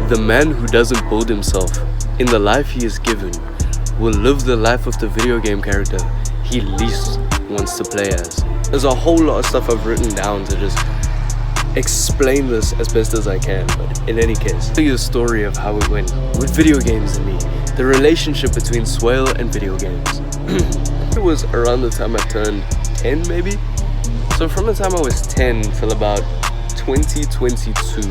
The man who doesn't build himself in the life he is given will live the life of the video game character he least wants to play as. There's a whole lot of stuff I've written down to just explain this as best as I can, but in any case, I'll tell you the story of how it went with video games and me, the relationship between Swale and video games. It was around the time I turned 10 maybe? So from the time I was 10 till about 2022,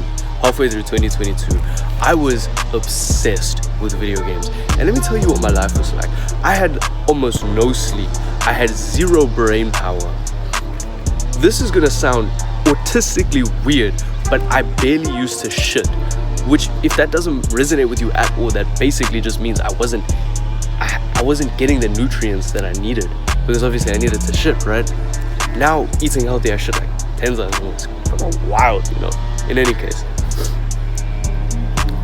halfway through 2022, I was obsessed with video games. And let me tell you what my life was like. I had almost no sleep. I had zero brain power. This is gonna sound autistically weird, but I barely used to shit. Which, if that doesn't resonate with you at all, that basically just means I wasn't getting the nutrients that I needed. Because obviously I needed to shit, right? Now, eating healthy, I shit like 10 times more. It's fucking wild, you know? In any case,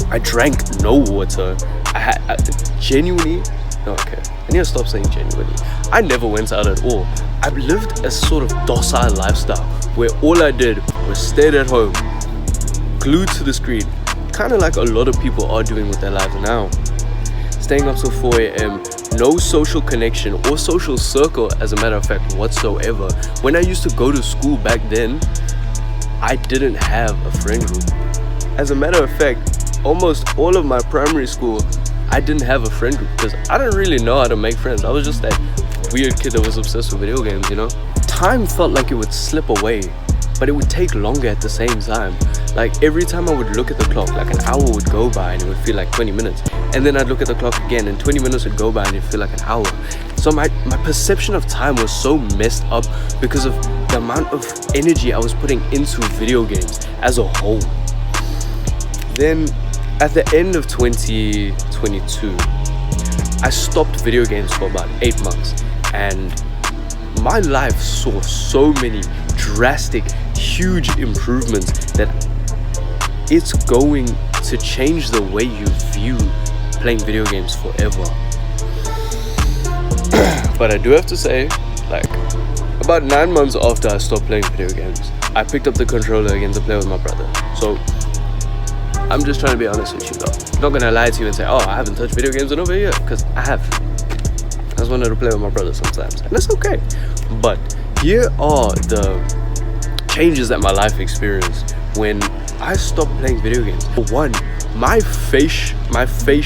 I drank no water. I genuinely, no, okay, I need to stop saying genuinely. I never went out at all. I've lived a sort of docile lifestyle where all I did was stayed at home, glued to the screen, kind of like a lot of people are doing with their lives now. Staying up till 4 a.m, no social connection or social circle, as a matter of fact, whatsoever. When I used to go to school back then, I didn't have a friend group. As a matter of fact, almost all of my primary school, I didn't have a friend group because I didn't really know how to make friends. I was just that weird kid that was obsessed with video games, you know? Time felt like it would slip away, but it would take longer at the same time. Like every time I would look at the clock, like an hour would go by and it would feel like 20 minutes. And then I'd look at the clock again and 20 minutes would go by and it'd feel like an hour. So my perception of time was so messed up because of the amount of energy I was putting into video games as a whole. Then at the end of 2022, I stopped video games for about 8 months, and my life saw so many drastic, huge improvements that it's going to change the way you view playing video games forever. But I do have to say, like, about 9 months after I stopped playing video games, I picked up the controller again to play with my brother. So I'm just trying to be honest with you though. I'm not gonna lie to you and say, oh, I haven't touched video games in over a year, because I have. I just wanted to play with my brother sometimes, and that's okay. But here are the changes that my life experienced when I stopped playing video games. For one, my face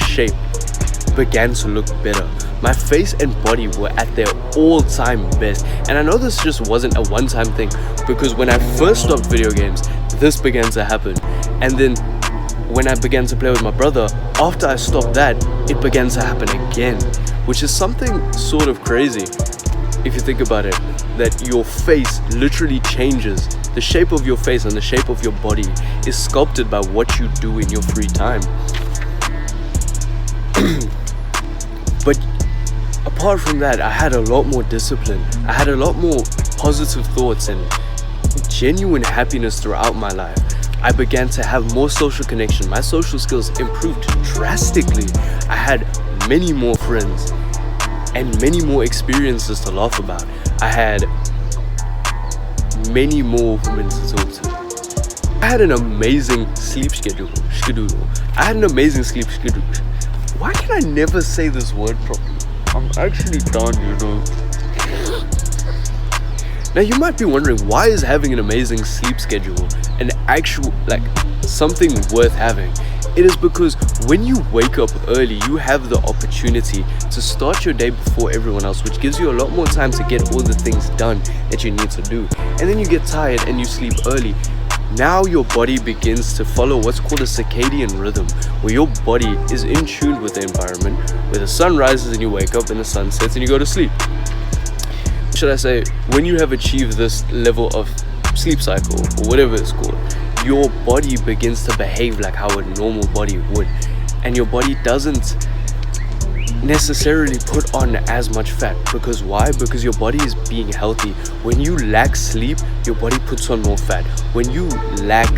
shape began to look better. My face and body were at their all-time best. And I know this just wasn't a one-time thing, because when I first stopped video games, this began to happen. And then when I began to play with my brother, after I stopped that, it began to happen again, which is something sort of crazy if you think about it, that your face literally changes. The shape of your face and the shape of your body is sculpted by what you do in your free time. But apart from that, I had a lot more discipline. I had a lot more positive thoughts and genuine happiness throughout my life. I began to have more social connection. My social skills improved drastically. I had many more friends and many more experiences to laugh about. I had many more women to talk to. I had an amazing sleep schedule. I had an amazing sleep schedule. Why can I never say this word properly? I'm actually done, you know. Now you might be wondering, why is having an amazing sleep schedule an actual, like, something worth having? It is because when you wake up early, you have the opportunity to start your day before everyone else, which gives you a lot more time to get all the things done that you need to do. And then you get tired and you sleep early. Now your body begins to follow what's called a circadian rhythm, where your body is in tune with the environment, where the sun rises and you wake up and the sun sets and you go to sleep. Should I say, when you have achieved this level of sleep cycle, or whatever it's called, your body begins to behave like how a normal body would, and your body doesn't necessarily put on as much fat. Because why? Because your body is being healthy. When you lack sleep, your body puts on more fat. When you lack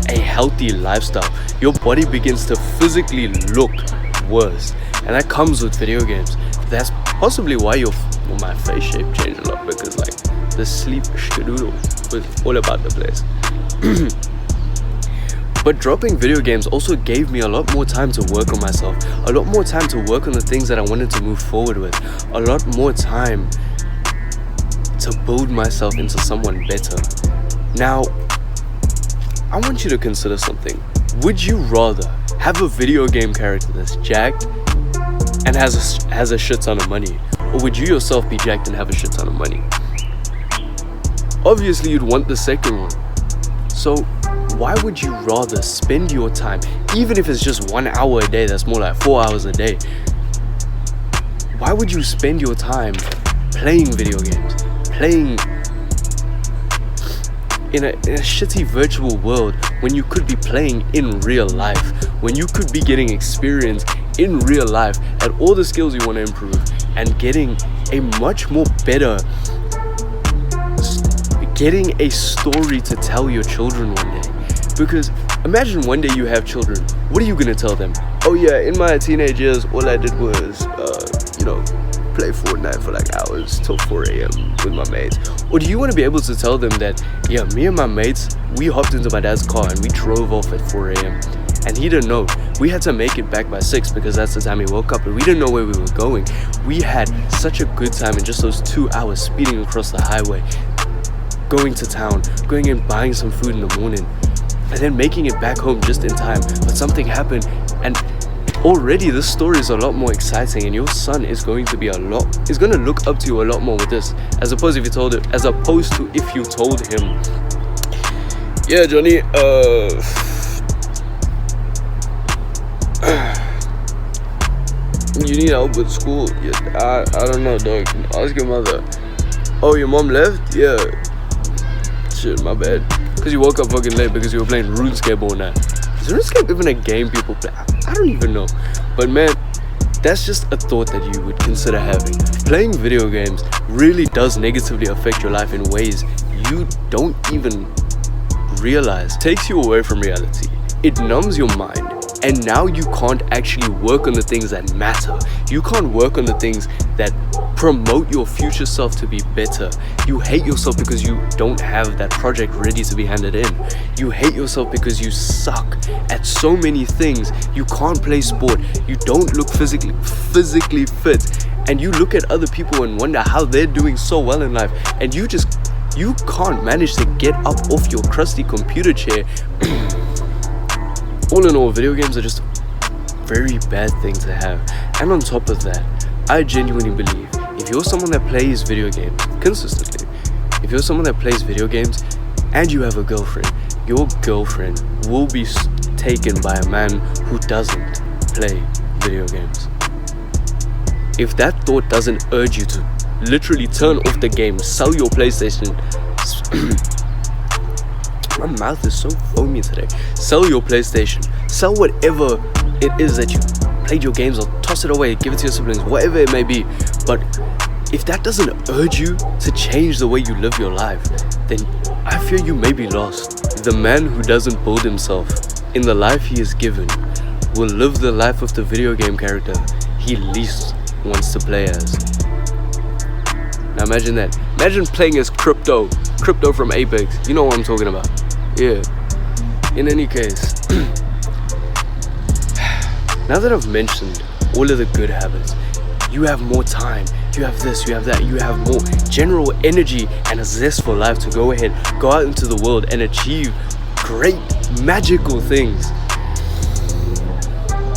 a healthy lifestyle, your body begins to physically look worse, and that comes with video games. That's possibly why my face shape changed a lot, because like the sleep schedule was all about the place. But dropping video games also gave me a lot more time to work on myself, a lot more time to work on the things that I wanted to move forward with, a lot more time to build myself into someone better. Now, I want you to consider something. Would you rather have a video game character that's jacked and has a shit ton of money, or would you yourself be jacked and have a shit ton of money? Obviously, you'd want the second one. So why would you rather spend your time, even if it's just 1 hour a day, that's more like 4 hours a day, why would you spend your time playing video games, playing in a shitty virtual world when you could be playing in real life, when you could be getting experience in real life at all the skills you want to improve and getting a much more better, getting a story to tell your children one day? Because imagine one day you have children, what are you gonna tell them? Oh yeah, in my teenage years all I did was play Fortnite for like hours till 4 a.m. with my mates. Or do you want to be able to tell them that, yeah, me and my mates, we hopped into my dad's car and we drove off at 4 a.m. and he didn't know. We had to make it back by 6 because that's the time he woke up, but we didn't know where we were going. We had such a good time in just those 2 hours speeding across the highway, going to town, going and buying some food in the morning, and then making it back home just in time. But something happened, and already this story is a lot more exciting, and your son is going to look up to you a lot more with this, as opposed to if you told him, yeah, Johnny, you need help with school. Yeah, I don't know, dog. Ask your mother. Oh, your mom left? Yeah. Shit, my bad. Because you woke up fucking late because you were playing RuneScape all night. Is RuneScape even a game people play? I don't even know. But man, that's just a thought that you would consider having. Playing video games really does negatively affect your life in ways you don't even realize. It takes you away from reality. It numbs your mind. And now you can't actually work on the things that matter. You can't work on the things that promote your future self to be better. You hate yourself because you don't have that project ready to be handed in. You hate yourself because you suck at so many things. You can't play sport. You don't look physically fit. And you look at other people and wonder how they're doing so well in life. And you can't manage to get up off your crusty computer chair. All in all, video games are just a very bad thing to have. And on top of that, I genuinely believe if you're someone that plays video games consistently, if you're someone that plays video games and you have a girlfriend, your girlfriend will be taken by a man who doesn't play video games. If that thought doesn't urge you to literally turn off the game, sell your PlayStation, my mouth is so foamy today. Sell your PlayStation. Sell whatever it is that you played your games, or toss it away, give it to your siblings, whatever it may be. But if that doesn't urge you to change the way you live your life, then I fear you may be lost. The man who doesn't build himself in the life he is given will live the life of the video game character he least wants to play as. Now imagine that. Imagine playing as Crypto from Apex. You know what I'm talking about. Yeah. In any case, now that I've mentioned all of the good habits, you have more time, you have this, you have that, you have more general energy and a zest for life to go ahead, go out into the world and achieve great, magical things.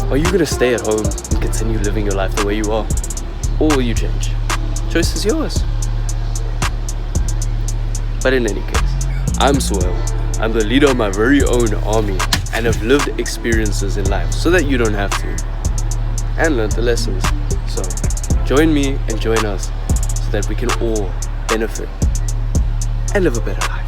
Are you gonna stay at home and continue living your life the way you are? Or will you change? Choice is yours. But in any case, I'm Sohail. I'm the leader of my very own army and have lived experiences in life so that you don't have to, and learned the lessons. So join me and join us so that we can all benefit and live a better life.